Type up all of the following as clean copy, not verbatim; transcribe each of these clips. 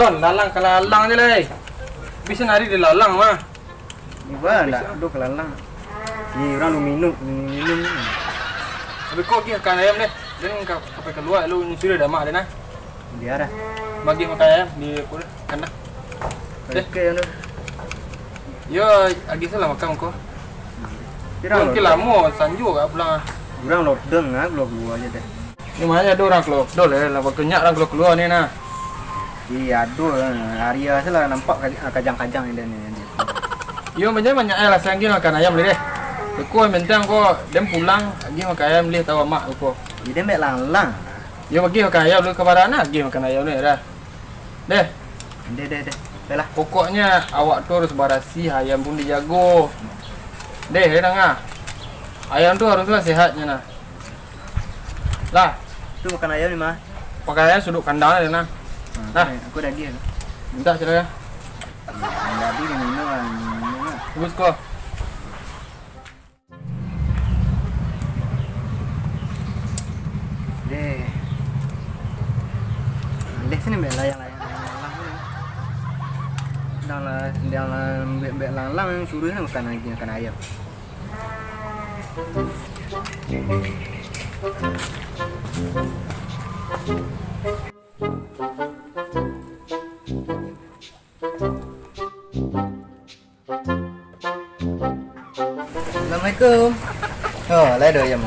Don, lalang ke lalang je lah. Bisa nari di lalang mah. Iba ndak duk lalang. Ni orang lu minum. Tapi kok dia makan ayam deh. Dan kau sampai keluar lu nyusuri dah mak dia nah. Dia dah. Bagi makan ayam di kandang. Oke anu. Yo, lagi salah makan kau. Kira Mungkin lama sanju kat pulang. orang lockdown ah, keluar aja deh. Ni mana ada orang keluar dol lah kenyak orang keluar ni nah. Iya, aduh, Arya salah nampak kajang-kajang ini ni. Yo banyak lah sanggil makan ayam deh. Aku mentang kau dem pulang lagi makan ayam leh tahu mak aku. Jadi mek lang. Yo bagi makan ayam lu ke barana lagi makan ayam ni dah. Deh. Deh. Baiklah. Pokoknya awak tu harus barasi, ayam pun dijago. Deh, ah. Ayam tu haruslah sehatnya nah. Lah, Tu makan ayam ni mah. pakaian sudut kandang dia nah. Nah, aku dah dia. minta cerita. Jadi dia minum. Tunggu kau. Deh sini mek layang. Dalam bek lang suruh ni makan ayam. Assalamualaikum. Oh, lai ada ayam.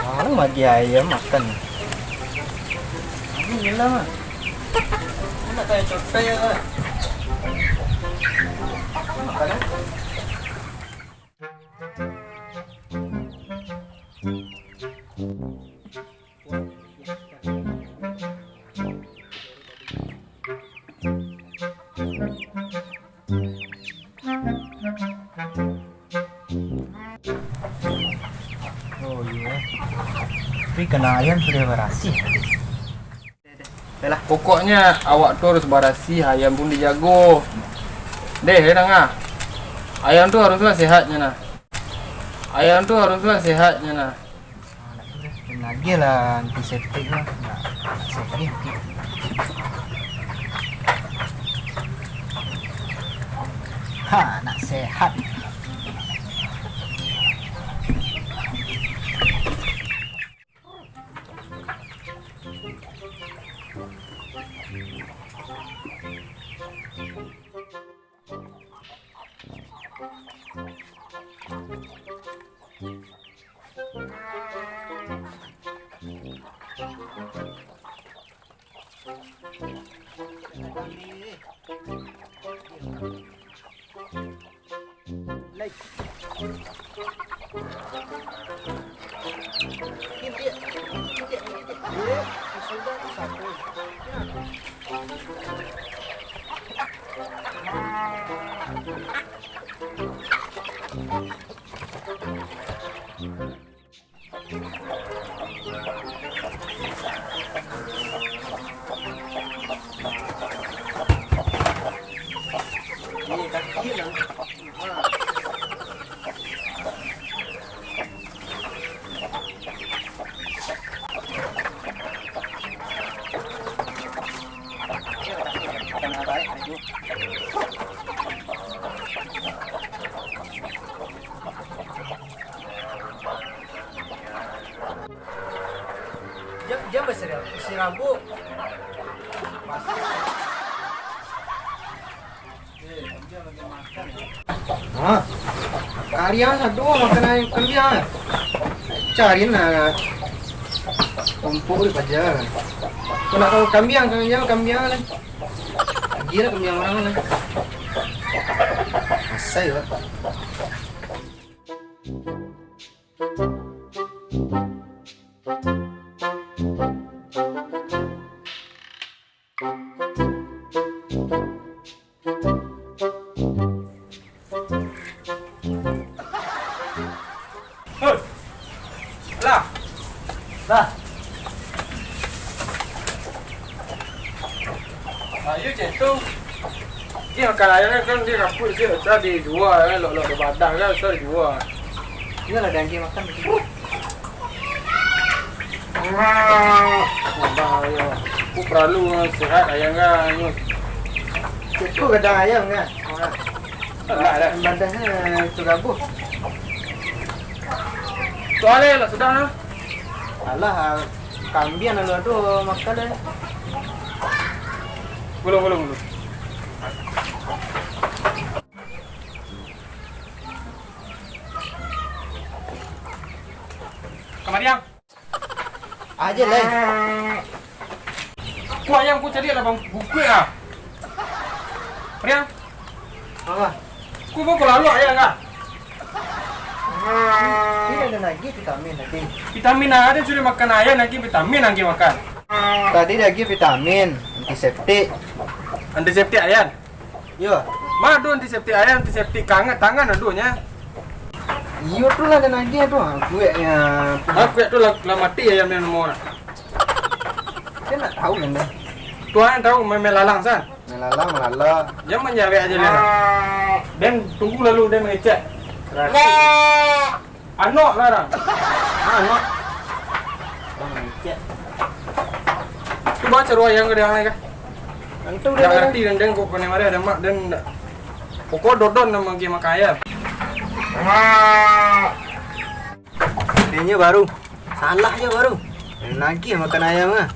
Orang bagi ayam makan. Ini lah. Nak kayak cotai ya. Makan. Oh iya. Tapi kena ayam sudah berasi. Baiklah. Pokoknya awak tu harus barasi, ayam pun dijago. Deh, ah. Ayam tu haruslah sehatnya nah. Ayam tu haruslah sehatnya nah. Lagi lah antiseptik lah. Sakit. Nak sehat. Dia masih rambut. Kalian satu makan ayam kalian. Cari nak tumpuk di pajar. Kalau kambing lah. Gila kambing orang lah. Asai lah. Lah. Ayo centong. Dia makan ayam kan dia ramput dia tadi jual kan lok di badan kan saya jual. Dia lah daging makan begitu. Bahaya. Aku perlu sehat ayam kan. Cukup kadang ayam kan? Tak ada. Badannya tergabung. Soalnya lah sudah lah. Alah, kambing lalu tu makan dah. Belum. Kamariang. Aja lah. Ku ayam ku cari lah bang buku ah. Mariang. Apa? Ku mau lalu ayam kan? Tidak ada lagi vitamin tadi. Vitamin ada sudah makan ayam lagi vitamin lagi makan. Tadi lagi vitamin, antiseptik. Antiseptik ayam. Yo, Madu antiseptik ayam, antiseptik tangan aduhnya. iyo tu lah ada lagi tu. Gue ya, Aku tu lah mati ayam yang mau nak. saya nak tahu kan dah. Tuhan tahu memelalang san. Melala. Jangan menjaga aja dia. Dan tunggu lalu dia mengecek. Anok larang. no. Tu baca ruang yang kedai yang kan. Antu Dah ngerti dan kau kena mari ada mak dan pokok dodon nama game makaya. Dia baru. Salah je baru. Ada lagi makan ayam ah.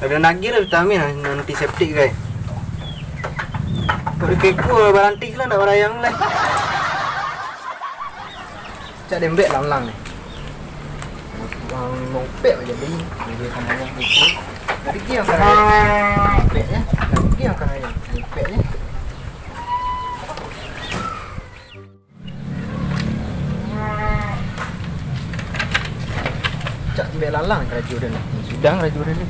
Ada lagi lah vitamin antiseptik guys. Kau keko barantik lah nak barayang lah. Cak dembek lang ni. Mau pek aja beli. Dia kan ayam itu. Tadi dia kan ayam. Peknya. Tadi dia kan ayam. Peknya. Cak dembek lalang raju dia ni. Sudah raju dia ni.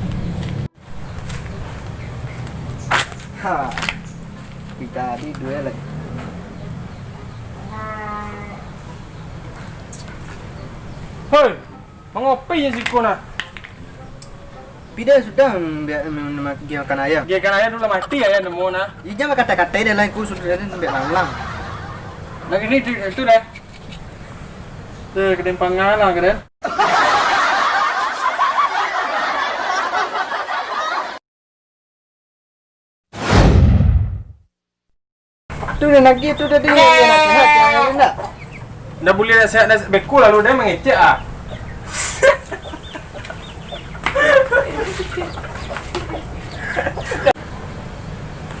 Ha. Kita di dua lagi. Hei, mengopi yang si kona. Pida sudah dia makan ayam. Dia kan ayam dulu mati ayam nemu na. Ia jangan kata-kata dia lah aku sudah ada dembek lalang. Lagi ni itu dah. Tu kedai pangalang kedai. Tu dah lagi tu tadi dia nak sihat jangan enggak. Dah boleh dah sihat dah beku lalu dia mengecek ah.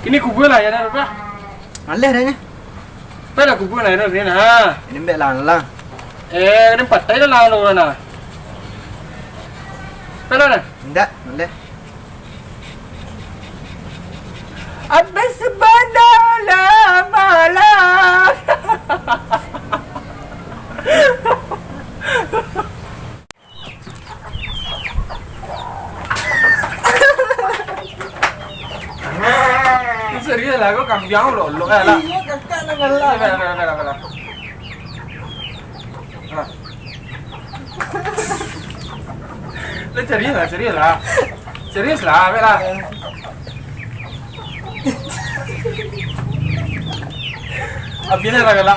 Kini kubur lah ya dah apa? Malih dah nya. Pada kubur lah ni na. Dembek lalang. Ni patai dah lalu na. Pada na. Enggak, malih. Abis sebenarnya malam. Serius lah, kau kambiang lo lah. Iya, kakak nak ngalah. Kalah. Lah serius lah, bela. Abina regala.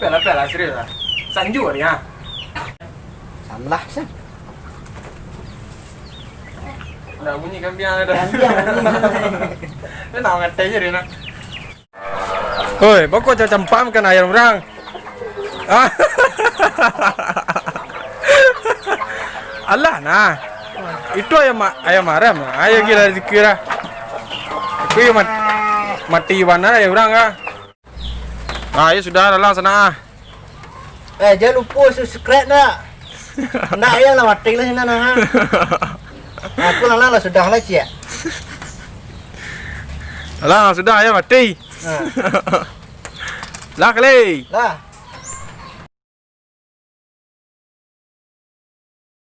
Pela, serius lah. Sanju ni ha. Salah sah. Dah bunyi kambiang dah. Dia nak ngatai je dia nak. Hoi, bako campam kan ayam orang. Allah nah. Itu ayam maram. Ayam gila dikira. Itu mati mana ayam orang ah. Ah, ya sudah lalang sana. Jangan lupa subscribe nak. Nak ayam lah mati lah sana nah. Aku lalang lah sudah lah cia. Alah, sudah ayam mati. Lah kali. Lah.